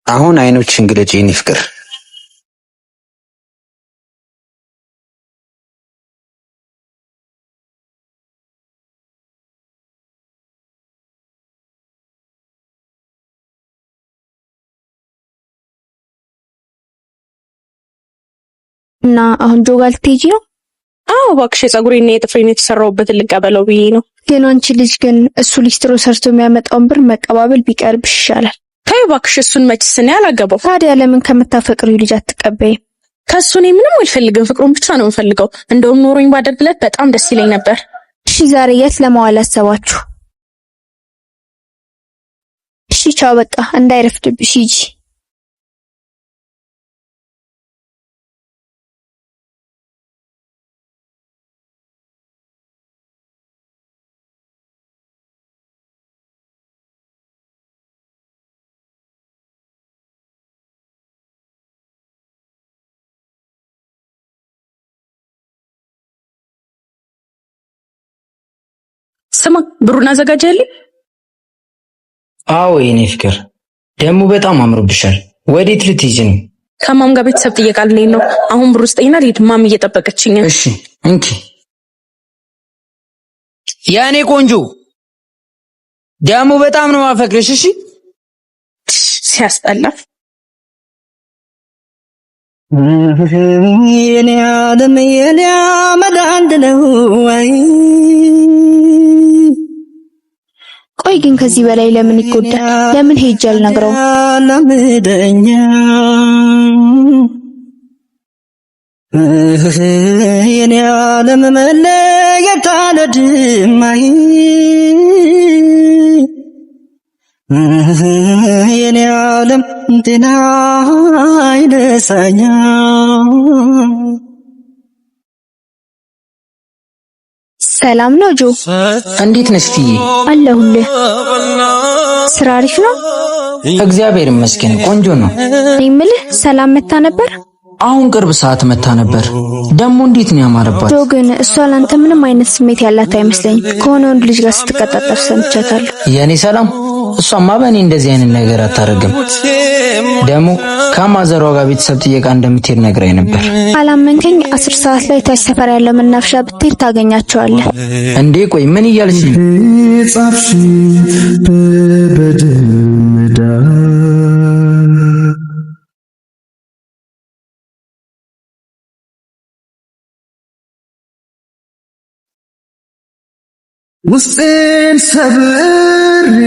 አሁን አይኖችን ግለጪ የኔ ፍቅር። እና አሁን ጆጋ ልትሄጂ ነው? አዎ እባክሽ፣ የፀጉሬና የጥፍሬን የተሰራውበትን ልቀበለው ብዬ ነው። ግን አንቺ ልጅ ግን እሱ ሊስትሮ ሰርቶ የሚያመጣውን ብር መቀባበል ቢቀርብሽ ይሻላል። ተይ እባክሽ፣ እሱን መችስ እኔ አላገባው። ታዲያ ለምን ከምታፈቅሪው ልጅ አትቀበይም? ከሱ እኔ ምንም አልፈልግም፣ ፍቅሩን ብቻ ነው የምፈልገው። እንደውም ኖሮኝ ባደርግለት በጣም ደስ ይለኝ ነበር። እሺ ዛሬ የት ለመዋል አሰባችሁ? እሺ ቻው፣ በቃ እንዳይረፍድብሽ ሂጂ። ስማ ብሩን አዘጋጀልኝ። አዎ የኔ ፍቅር፣ ደግሞ በጣም አምሮብሻል። ወዴት ልትሄጂ ነው? ከማም ጋር ቤተሰብ ጥየቃ ልንሄድ ነው። አሁን ብሩ ስጠኝና ልሂድ፣ ማም እየጠበቀችኝ። እሺ እንኪ ያኔ ቆንጆ፣ ደግሞ በጣም ነው ማፈቅርሽ። እሺ ሲያስጠላ። የኔ ዓለም የኔ አመድ አንድ ነው። ቆይ ግን ከዚህ በላይ ለምን ይጎዳል? ለምን ሄጅ አልነግረውም? ለምደኛ የኔ ዓለም መለየት አልወድም። የኔ ዓለም ጤና አይነሳኛ። ሰላም ነው ጆ? እንዴት ነሽ ትዬ? አለሁልህ። ስራ አሪፍ ነው? እግዚአብሔር ይመስገን ቆንጆ ነው። እኔ የምልህ ሰላም መታ ነበር? አሁን ቅርብ ሰዓት መታ ነበር። ደግሞ እንዴት ነው ያማረባት። ጆ ግን እሷ ላንተ ምንም አይነት ስሜት ያላት አይመስለኝም። ከሆነ ወንድ ልጅ ጋር ስትቀጣጠር ሰምቻታለሁ። የኔ ሰላም፣ እሷማ በእኔ እንደዚህ አይነት ነገር አታረግም። ደግሞ ከማዘሯ ጋር ቤተሰብ ጥየቃ እንደምትሄድ ነግራኝ ነበር። አላመንከኝ? 10 ሰዓት ላይ ታች ሰፈር ያለው መናፈሻ ብትሄድ ታገኛቸዋለህ። እንዴ ቆይ ምን እያልሽ ነው? ጻፍሽ በበድምዳ ውስጤን ሰብሬ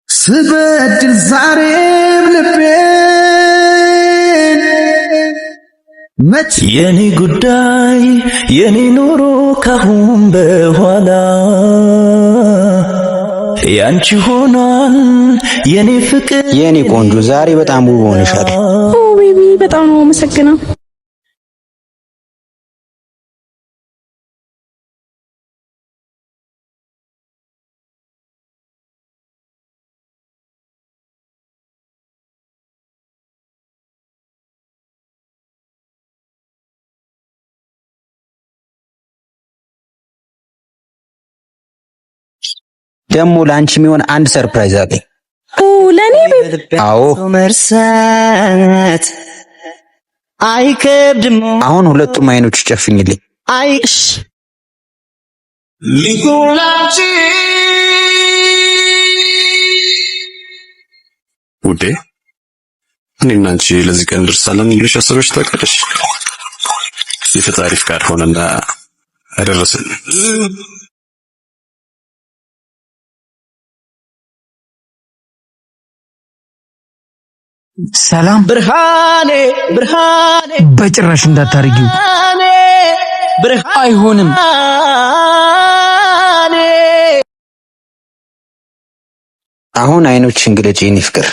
ስበድል ዛሬም ልቤን መች የኔ ጉዳይ የኔ ኑሮ ካሁን በኋላ ያንቺ ሆኗል የኔ ፍቅር። የኔ ቆንጆ ዛሬ በጣም ውብ ሆነሻል። ኦ ቤቢ በጣም ነው የማመሰግነው። ደግሞ ላንቺ የሚሆን አንድ ሰርፕራይዝ አለኝ። ኦ ለኔ? አዎ መርሳት አይከብድም። አሁን ሁለቱም አይኖች ጨፍኝልኝ። አይሽ ሊኩላንቺ ውዴ፣ እኔና አንቺ ለዚህ ቀን ደርሳለን ብለሽ አስበሽ ታውቂያለሽ? የፈጣሪ ፍቃድ ሆነና አደረሰን። ሰላም ብርሃኔ ብርሃኔ፣ በጭራሽ እንዳታርጊው። አይሆንም። አሁን አይኖችን ግለጪ የኔ ፍቅር።